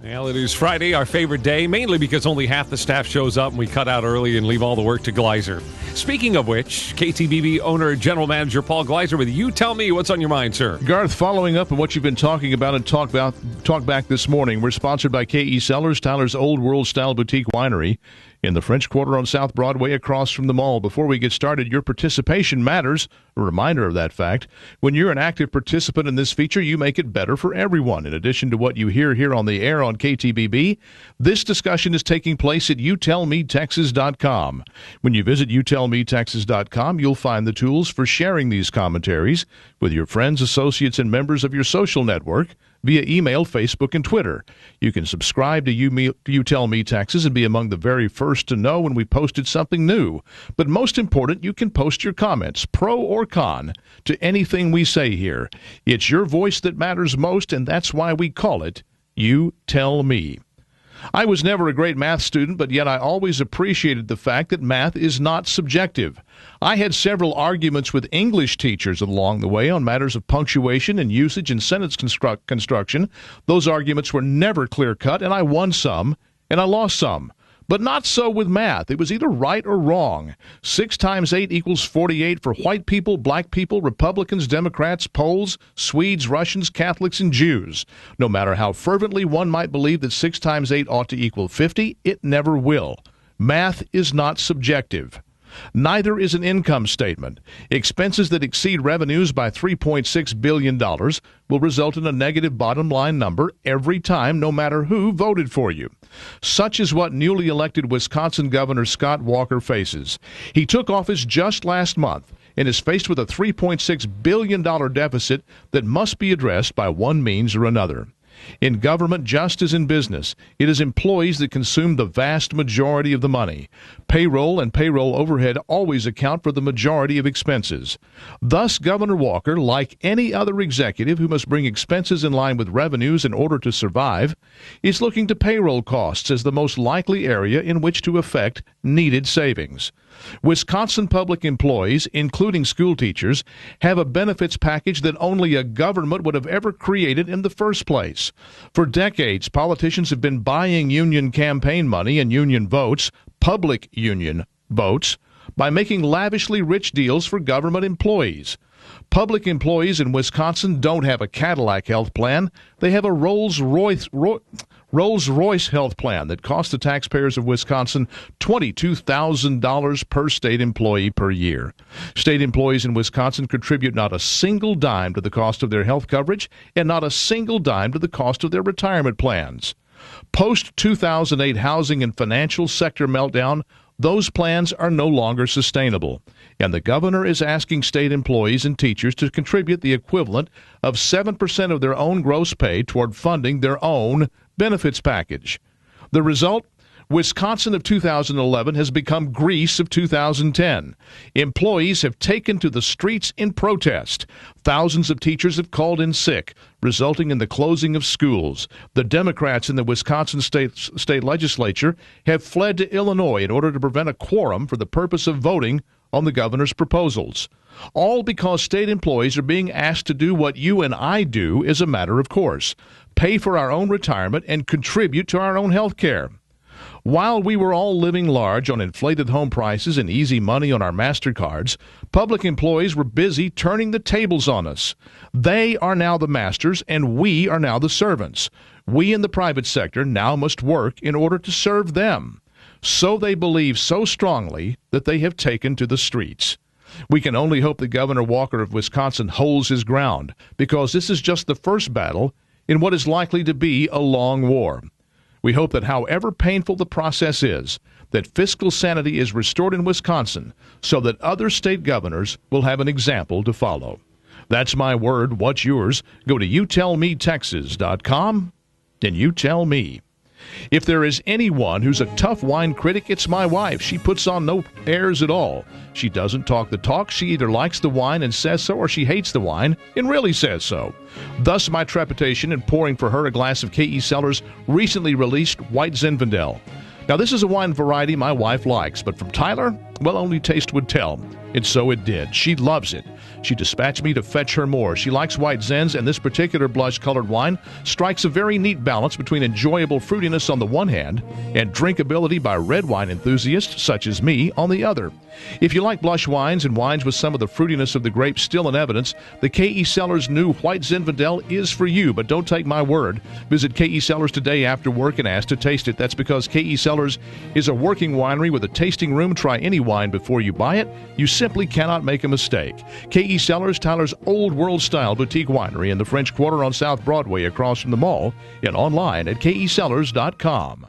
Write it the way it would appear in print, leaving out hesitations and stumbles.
Well, it is Friday, our favorite day, mainly because only half the staff shows up and we cut out early and leave all the work to Gleiser. Speaking of which, KTBB owner and general manager Paul Gleiser with You Tell Me What's on Your Mind, sir. Garth, following up on what you've been talking about and talk back this morning, we're sponsored by KE Cellars, Tyler's Old World Style Boutique Winery in the French Quarter on South Broadway across from the mall. Before we get started, your participation matters. A reminder of that fact. When you're an active participant in this feature, you make it better for everyone. In addition to what you hear here on the air on KTBB, this discussion is taking place at youtellmetexas.com. When you visit youtellmetexas.com, you'll find the tools for sharing these commentaries with your friends, associates, and members of your social network via email, Facebook, and Twitter. You can subscribe to You Tell Me Texas and be among the very first to know when we posted something new. But most important, you can post your comments, pro or con, to anything we say here. It's your voice that matters most, and that's why we call it You Tell Me. I was never a great math student, but yet I always appreciated the fact that math is not subjective. I had several arguments with English teachers along the way on matters of punctuation and usage and sentence construction. Those arguments were never clear-cut, and I won some, and I lost some. But not so with math. It was either right or wrong. 6 times 8 equals 48 for white people, black people, Republicans, Democrats, Poles, Swedes, Russians, Catholics, and Jews. No matter how fervently one might believe that 6 times 8 ought to equal 50, it never will. Math is not subjective. Neither is an income statement. Expenses that exceed revenues by $3.6 billion will result in a negative bottom line number every time, no matter who voted for you. Such is what newly elected Wisconsin Governor Scott Walker faces. He took office just last month and is faced with a $3.6 billion deficit that must be addressed by one means or another. In government, just as in business, it is employees that consume the vast majority of the money. Payroll and payroll overhead always account for the majority of expenses. Thus, Governor Walker, like any other executive who must bring expenses in line with revenues in order to survive, is looking to payroll costs as the most likely area in which to effect needed savings. Wisconsin public employees, including school teachers, have a benefits package that only a government would have ever created in the first place. For decades, politicians have been buying union campaign money and union votes, public union votes, by making lavishly rich deals for government employees. Public employees in Wisconsin don't have a Cadillac health plan. They have a Rolls-Royce health plan that costs the taxpayers of Wisconsin $22,000 per state employee per year. State employees in Wisconsin contribute not a single dime to the cost of their health coverage and not a single dime to the cost of their retirement plans. Post-2008 housing and financial sector meltdown, those plans are no longer sustainable, and the governor is asking state employees and teachers to contribute the equivalent of 7% of their own gross pay toward funding their own benefits package. The result? Wisconsin of 2011 has become Greece of 2010. Employees have taken to the streets in protest. Thousands of teachers have called in sick, resulting in the closing of schools. The Democrats in the Wisconsin state legislature have fled to Illinois in order to prevent a quorum for the purpose of voting on the governor's proposals. All because state employees are being asked to do what you and I do as a matter of course: pay for our own retirement and contribute to our own health care. While we were all living large on inflated home prices and easy money on our MasterCards, public employees were busy turning the tables on us. They are now the masters, and we are now the servants. We in the private sector now must work in order to serve them. So they believe so strongly that they have taken to the streets. We can only hope that Governor Walker of Wisconsin holds his ground, because this is just the first battle in what is likely to be a long war. We hope that however painful the process is, that fiscal sanity is restored in Wisconsin so that other state governors will have an example to follow. That's my word. What's yours? Go to youtellmetexas.com and you tell me. If there is anyone who's a tough wine critic, it's my wife. She puts on no airs at all. She doesn't talk the talk. She either likes the wine and says so, or she hates the wine and really says so. Thus my trepidation in pouring for her a glass of KE Cellars' recently released White Zinfandel. Now, this is a wine variety my wife likes, but from Tyler, well, only taste would tell. And so it did. She loves it. She dispatched me to fetch her more. She likes white Zens, and this particular blush-colored wine strikes a very neat balance between enjoyable fruitiness on the one hand and drinkability by red wine enthusiasts such as me on the other. If you like blush wines and wines with some of the fruitiness of the grape still in evidence, the KE Cellars new White Zinfandel is for you, but don't take my word. Visit KE Cellars today after work and ask to taste it. That's because KE Cellars is a working winery with a tasting room. Try any wine before you buy it. You simply cannot make a mistake. KE Cellars, Tyler's old world-style boutique winery in the French Quarter on South Broadway across from the mall, and online at KECellars.com.